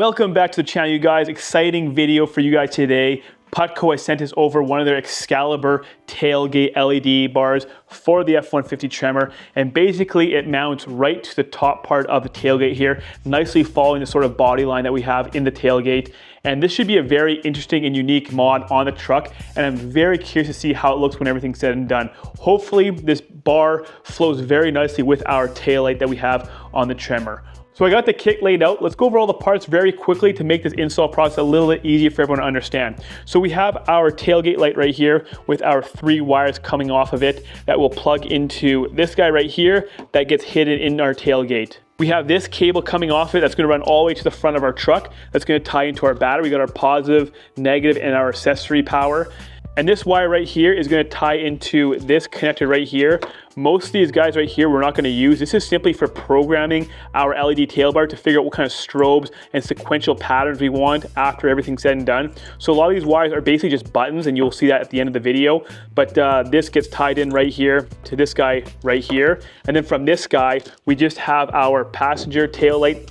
Welcome back to the channel, you guys. Exciting video for you guys today. Putco has sent us over one of their Excalibur tailgate LED bars for the F-150 Tremor, and basically it mounts right to the top part of the tailgate here, nicely following the sort of body line that we have in the tailgate. And this should be a very interesting and unique mod on the truck, and I'm very curious to see how it looks when everything's said and done. Hopefully this bar flows very nicely with our taillight that we have on the Tremor. So I got the kit laid out. Let's go over all the parts very quickly to make this install process a little bit easier for everyone to understand. So we have our tailgate light right here with our 3 wires coming off of it that will plug into this guy right here that gets hidden in our tailgate. We have this cable coming off it that's going to run all the way to the front of our truck. That's going to tie into our battery. We got our positive, negative, and our accessory power. And this wire right here is going to tie into this connector right here. Most of these guys right here we're not going to use. This is simply for programming our LED tail bar to figure out what kind of strobes and sequential patterns we want after everything's said and done. So a lot of these wires are basically just buttons, and you'll see that at the end of the video. But this gets tied in right here to this guy right here. And then from this guy, we just have our passenger tail light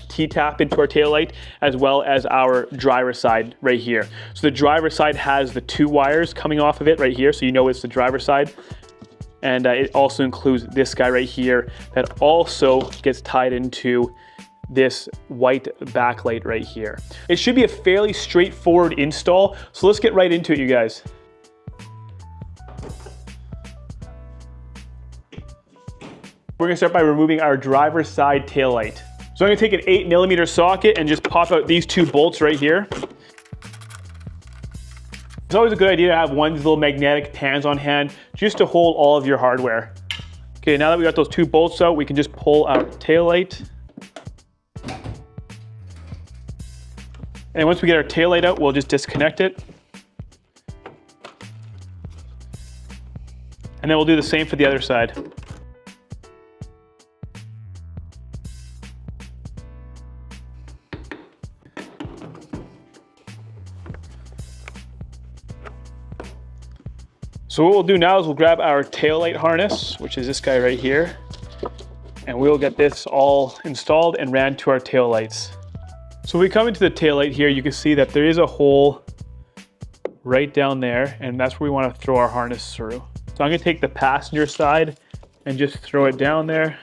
T-tap into our tail light, as well as our driver side right here. So the driver side has the 2 wires coming off of it right here, so you know it's the driver side. And it also includes this guy right here that also gets tied into this white backlight right here. It should be a fairly straightforward install, so let's get right into it, you guys. We're gonna start by removing our driver's side tail light. So I'm gonna take an 8mm socket and just pop out these 2 bolts right here. It's always a good idea to have one of these little magnetic pans on hand just to hold all of your hardware. Okay, now that we got those 2 bolts out, we can just pull our tail light. And once we get our tail light out, we'll just disconnect it. And then we'll do the same for the other side. So what we'll do now is we'll grab our taillight harness, which is this guy right here, and we'll get this all installed and ran to our taillights. So if we come into the taillight here, you can see that there is a hole right down there, and that's where we want to throw our harness through. So I'm going to take the passenger side and just throw it down there.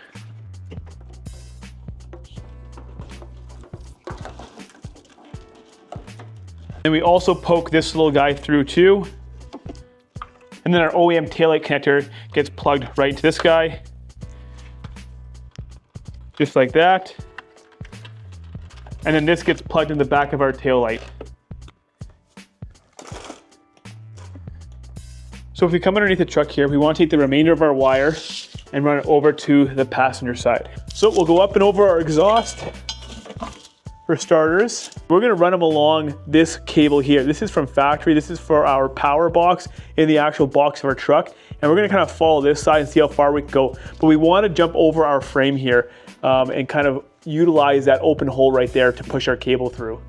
And we also poke this little guy through too. And then our OEM taillight connector gets plugged right into this guy. Just like that. And then this gets plugged in the back of our taillight. So if we come underneath the truck here, we want to take the remainder of our wire and run it over to the passenger side. So we'll go up and over our exhaust. For starters, we're gonna run them along this cable here. This is from factory. This is for our power box in the actual box of our truck. And we're gonna kind of follow this side and see how far we can go. But we wanna jump over our frame here and kind of utilize that open hole right there to push our cable through.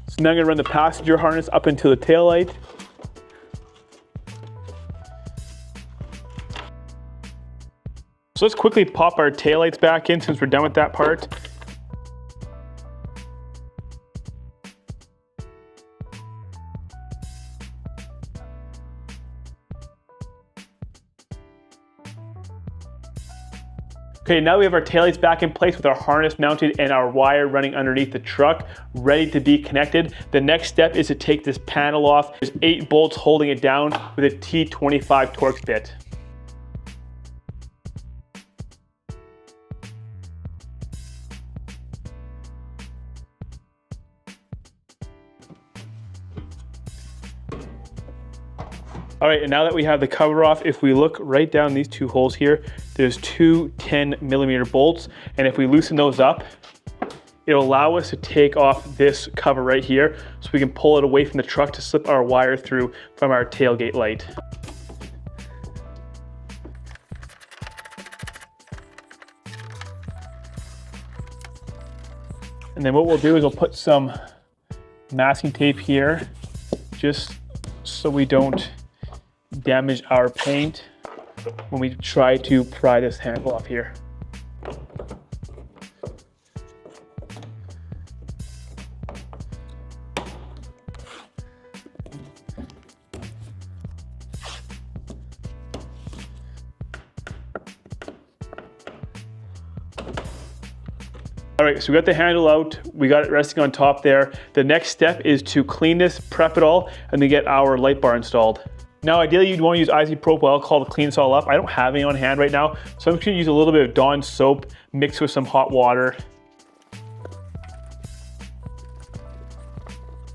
So now I'm gonna run the passenger harness up into the taillight. So let's quickly pop our taillights back in since we're done with that part. Okay, now we have our taillights back in place with our harness mounted and our wire running underneath the truck, ready to be connected. The next step is to take this panel off. There's 8 bolts holding it down with a T25 Torx bit. All right, and now that we have the cover off, if we look right down these 2 holes here, there's 2 10mm bolts. And if we loosen those up, it'll allow us to take off this cover right here so we can pull it away from the truck to slip our wire through from our tailgate light. And then what we'll do is we'll put some masking tape here, just so we don't damage our paint when we try to pry this handle off here. All right, so we got the handle out, we got it resting on top there. The next step is to clean this, prep it all, and then get our light bar installed. Now, ideally, you'd want to use isopropyl alcohol to clean this all up. I don't have any on hand right now, so I'm just gonna use a little bit of Dawn soap mixed with some hot water.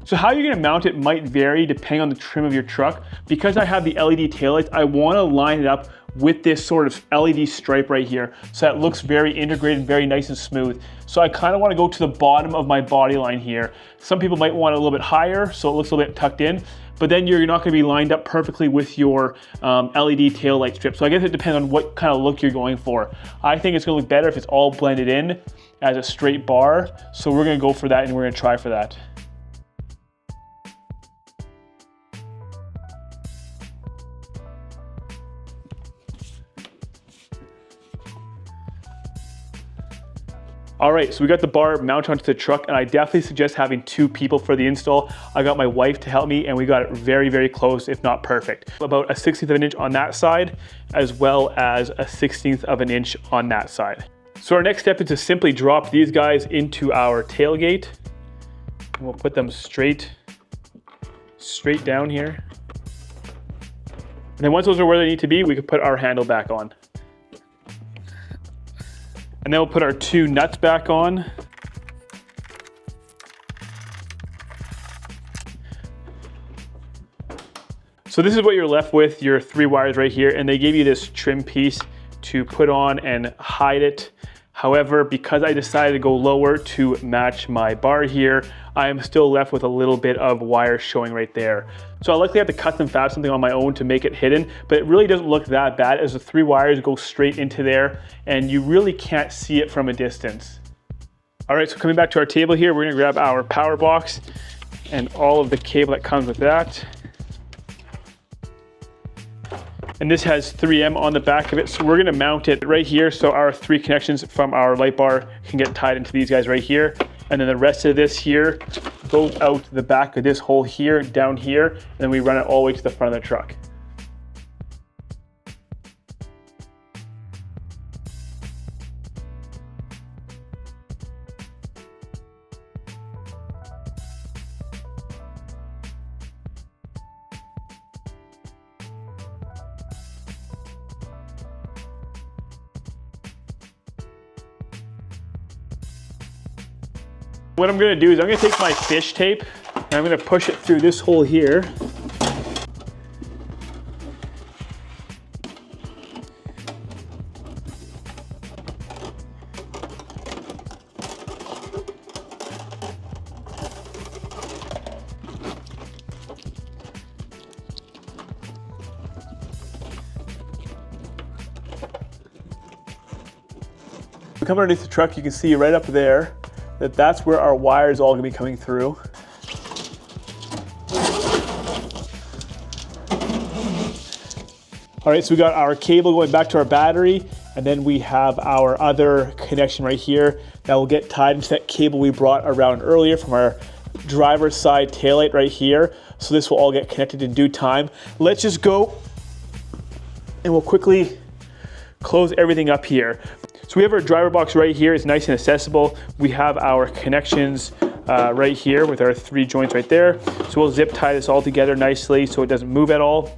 So how you're gonna mount it might vary depending on the trim of your truck. Because I have the LED taillights, I wanna line it up with this sort of LED stripe right here, so that looks very integrated, very nice and smooth. So I kind of want to go to the bottom of my body line here. Some people might want it a little bit higher, so it looks a little bit tucked in, but then you're not going to be lined up perfectly with your LED tail light strip. So I guess it depends on what kind of look you're going for. I think it's going to look better if it's all blended in as a straight bar, so we're going to go for that and we're going to try for that. All right, so we got the bar mounted onto the truck, and I definitely suggest having 2 people for the install. I got my wife to help me, and we got it very, very close, if not perfect. About a 1/16 of an inch on that side, as well as a 1/16 of an inch on that side. So our next step is to simply drop these guys into our tailgate. And we'll put them straight down here. And then once those are where they need to be, we can put our handle back on. And then we'll put our 2 nuts back on. So this is what you're left with, your 3 wires right here, and they gave you this trim piece to put on and hide it. However, because I decided to go lower to match my bar here, I am still left with a little bit of wire showing right there. So I likely have to custom fab something on my own to make it hidden, but it really doesn't look that bad as the 3 wires go straight into there and you really can't see it from a distance. All right, so coming back to our table here, we're gonna grab our power box and all of the cable that comes with that. And this has 3M on the back of it, so we're gonna mount it right here so our 3 connections from our light bar can get tied into these guys right here. And then the rest of this here goes out the back of this hole here, down here, and then we run it all the way to the front of the truck. What I'm gonna do is I'm gonna take my fish tape and I'm gonna push it through this hole here. Come underneath the truck, you can see right up there that's where our wire is all gonna be coming through. All right, so we got our cable going back to our battery, and then we have our other connection right here that will get tied into that cable we brought around earlier from our driver's side taillight right here. So this will all get connected in due time. Let's just go and we'll quickly close everything up here. So we have our driver box right here. It's nice and accessible. We have our connections right here with our 3 joints right there. So we'll zip tie this all together nicely so it doesn't move at all.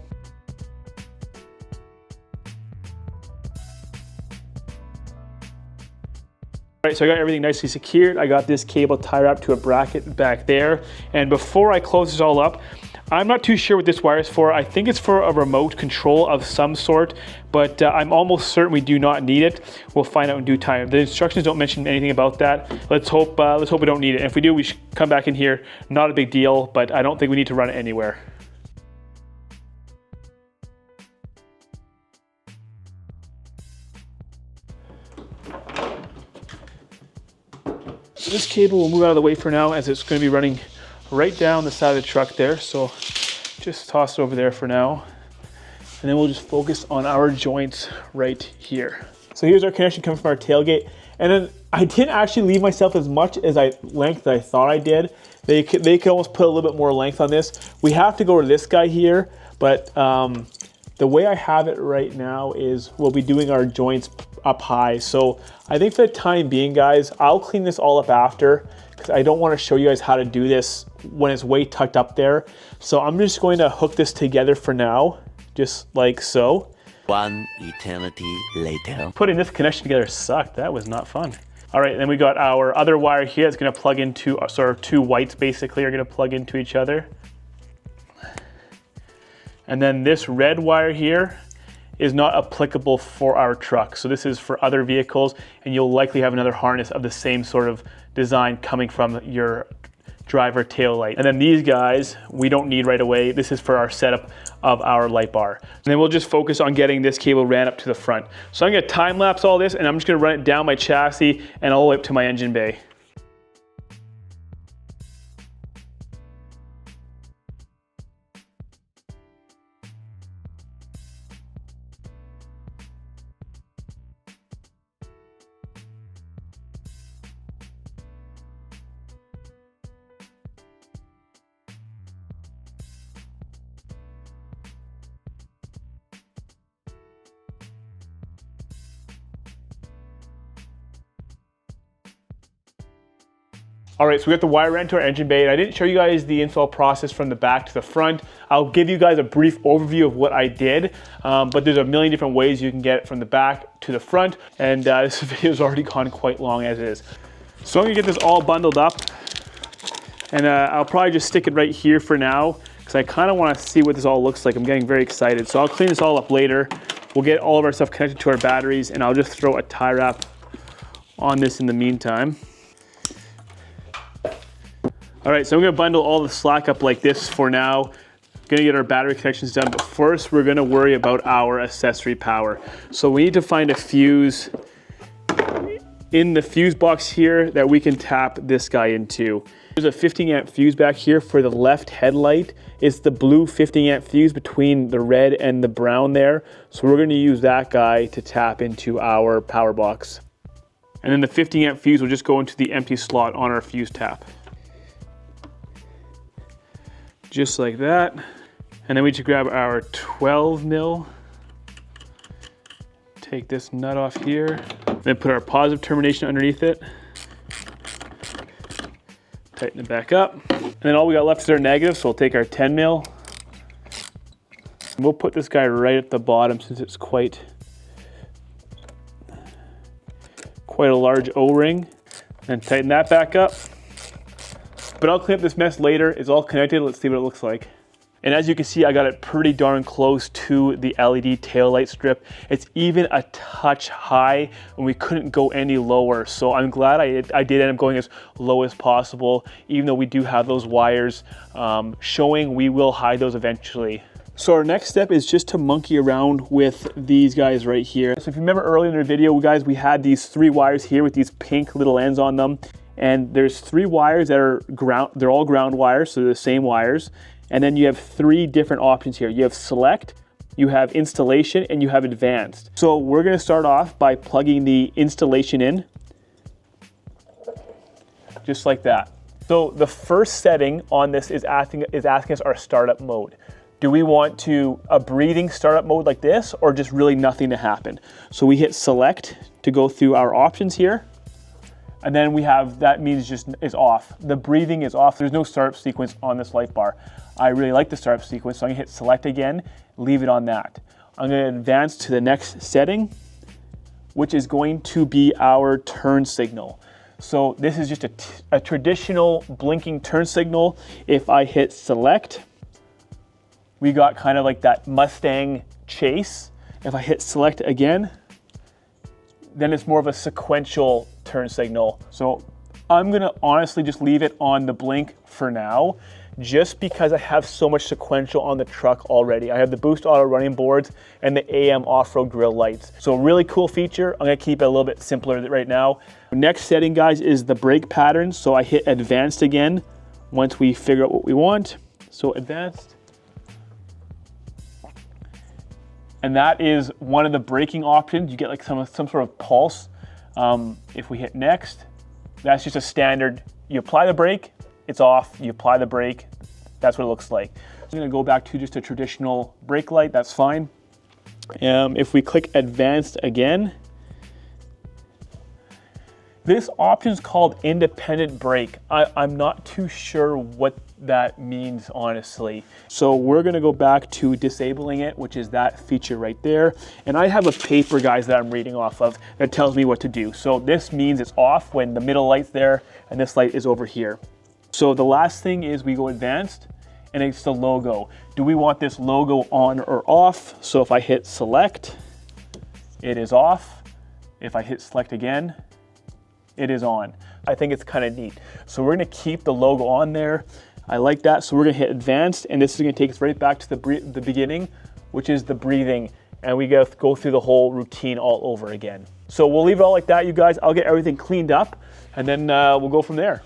All right, so I got everything nicely secured. I got this cable tied up to a bracket back there. And before I close this all up, I'm not too sure what this wire is for. I think it's for a remote control of some sort, but I'm almost certain we do not need it. We'll find out in due time. The instructions don't mention anything about that. Let's hope we don't need it. And if we do, we should come back in here. Not a big deal, but I don't think we need to run it anywhere. So this cable will move out of the way for now as it's going to be running right down the side of the truck there. So Just toss it over there for now. And then we'll just focus on our joints right here. So here's our connection coming from our tailgate. And then I didn't actually leave myself as much as length as I thought I did. They could almost put a little bit more length on this. We have to go to this guy here, but the way I have it right now is we'll be doing our joints up high. So I think for the time being, guys, I'll clean this all up after because I don't want to show you guys how to do this when it's way tucked up there. So I'm just going to hook this together for now, just like so. One eternity later. Putting this connection together sucked. That was not fun. All right, then we got our other wire here. It's gonna plug into, sort of two whites basically are gonna plug into each other. And then this red wire here is not applicable for our truck. So this is for other vehicles, and you'll likely have another harness of the same sort of design coming from your driver tail light. And then these guys, we don't need right away. This is for our setup of our light bar. And then we'll just focus on getting this cable ran up to the front. So I'm gonna time lapse all this, and I'm just gonna run it down my chassis and all the way up to my engine bay. All right, so we got the wire ran to our engine bay, and I didn't show you guys the install process from the back to the front. I'll give you guys a brief overview of what I did, but there's a million different ways you can get it from the back to the front, and this video's already gone quite long as is. So I'm gonna get this all bundled up, and I'll probably just stick it right here for now, because I kind of want to see what this all looks like. I'm getting very excited. So I'll clean this all up later. We'll get all of our stuff connected to our batteries, and I'll just throw a tie wrap on this in the meantime. All right, so I'm gonna bundle all the slack up like this for now. Gonna get our battery connections done, but first we're gonna worry about our accessory power. So we need to find a fuse in the fuse box here that we can tap this guy into. There's a 15 amp fuse back here for the left headlight. It's the blue 15 amp fuse between the red and the brown there. So we're gonna use that guy to tap into our power box. And then the 15 amp fuse will just go into the empty slot on our fuse tap. Just like that. And then we just grab our 12 mil. Take this nut off here. Then put our positive termination underneath it. Tighten it back up. And then all we got left is our negative, so we'll take our 10 mil. And we'll put this guy right at the bottom since it's quite a large O-ring. And tighten that back up. But I'll clean up this mess later. It's all connected. Let's see what it looks like. And as you can see, I got it pretty darn close to the LED taillight strip. It's even a touch high, and we couldn't go any lower. So I'm glad I did end up going as low as possible, even though we do have those wires showing. We will hide those eventually. So our next step is just to monkey around with these guys right here. So if you remember earlier in the video, guys, we had these 3 wires here with these pink little ends on them. And there's 3 wires that are ground, they're all ground wires, so they're the same wires. And then you have 3 different options here. You have select, you have installation, and you have advanced. So we're gonna start off by plugging the installation in, just like that. So the first setting on this is asking us our startup mode. Do we want a breathing startup mode like this, or just really nothing to happen? So we hit select to go through our options here. And then we have, that means just is off. The breathing is off. There's no startup sequence on this light bar. I really like the startup sequence, so I'm gonna hit select again, leave it on that. I'm gonna advance to the next setting, which is going to be our turn signal. So this is just a traditional blinking turn signal. If I hit select, we got kind of like that Mustang chase. If I hit select again, then it's more of a sequential turn signal. So I'm gonna honestly just leave it on the blink for now, just because I have so much sequential on the truck already. I have the Boost Auto running boards and the AM off-road grill lights. So really cool feature. I'm gonna keep it a little bit simpler right now. Next setting, guys, is the brake pattern. So I hit advanced again once we figure out what we want. So advanced, And that is one of the braking options. You get like some sort of pulse. If we hit next, that's just a standard. You apply the brake, it's off. You apply the brake, that's what it looks like. I'm gonna go back to just a traditional brake light, that's fine. If we click advanced again, this option is called independent brake. I'm not too sure what that means, honestly. So we're gonna go back to disabling it, which is that feature right there. And I have a paper, guys, that I'm reading off of that tells me what to do. So this means it's off when the middle light's there and this light is over here. So the last thing is we go advanced and it's the logo. Do we want this logo on or off? So if I hit select, it is off. If I hit select again, it is on. I think it's kind of neat. So we're gonna keep the logo on there. I like that. So we're gonna hit advanced, and this is gonna take us right back to the beginning, which is the breathing. And we go through the whole routine all over again. So we'll leave it all like that, you guys. I'll get everything cleaned up, and then we'll go from there.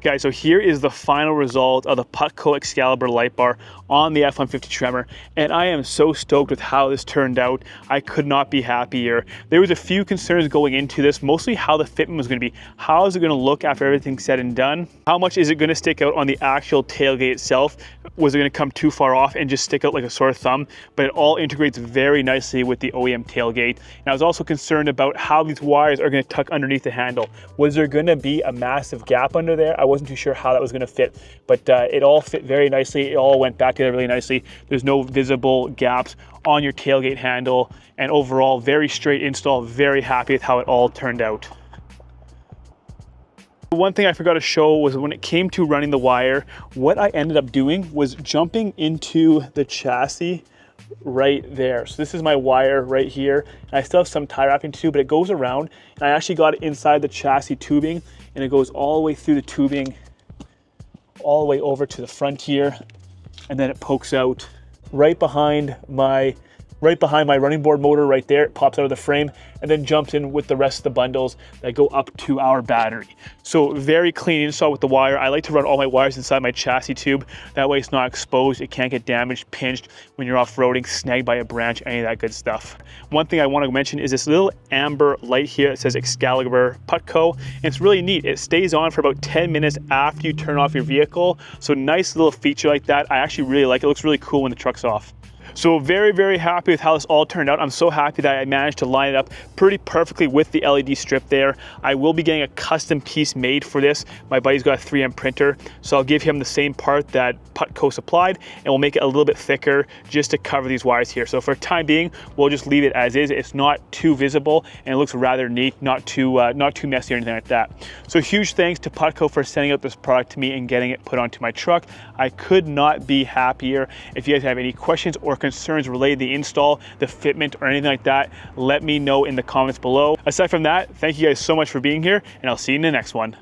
Guys, so here is the final result of the Putco Excalibur light bar on the F-150 Tremor, and I am so stoked with how this turned out. I could not be happier. There was a few concerns going into this, mostly how the fitment was going to be. How is it going to look after everything's said and done? How much is it going to stick out on the actual tailgate itself? Was it going to come too far off and just stick out like a sore thumb? But it all integrates very nicely with the OEM tailgate. And I was also concerned about how these wires are going to tuck underneath the handle. Was there going to be a massive gap under there? I wasn't too sure how that was going to fit, but it all fit very nicely. It all went back together really nicely. There's no visible gaps on your tailgate handle, and overall very straight install. Very happy with how it all turned out. One thing I forgot to show was when it came to running the wire, what I ended up doing was jumping into the chassis right there. So this is my wire right here, and I still have some tie wrapping to do, but it goes around, and I actually got it inside the chassis tubing, and it goes all the way through the tubing, all the way over to the front here, and then it pokes out right behind my running board motor right there. It pops out of the frame and then jumps in with the rest of the bundles that go up to our battery. So very clean install with the wire. I like to run all my wires inside my chassis tube. That way it's not exposed. It can't get damaged, pinched when you're off-roading, snagged by a branch, any of that good stuff. One thing I want to mention is this little amber light here. It says Excalibur Putco, and it's really neat. It stays on for about 10 minutes after you turn off your vehicle. So nice little feature like that. I actually really like it. It looks really cool when the truck's off. So very, very happy with how this all turned out. I'm so happy that I managed to line it up pretty perfectly with the LED strip there. I will be getting a custom piece made for this. My buddy's got a 3M printer, so I'll give him the same part that Putco supplied, and we'll make it a little bit thicker just to cover these wires here. So for the time being, we'll just leave it as is. It's not too visible, and it looks rather neat, not too messy or anything like that. So huge thanks to Putco for sending out this product to me and getting it put onto my truck. I could not be happier. If you guys have any questions or concerns related to the install, the fitment, or anything like that, let me know in the comments below. Aside from that, thank you guys so much for being here, and I'll see you in the next one.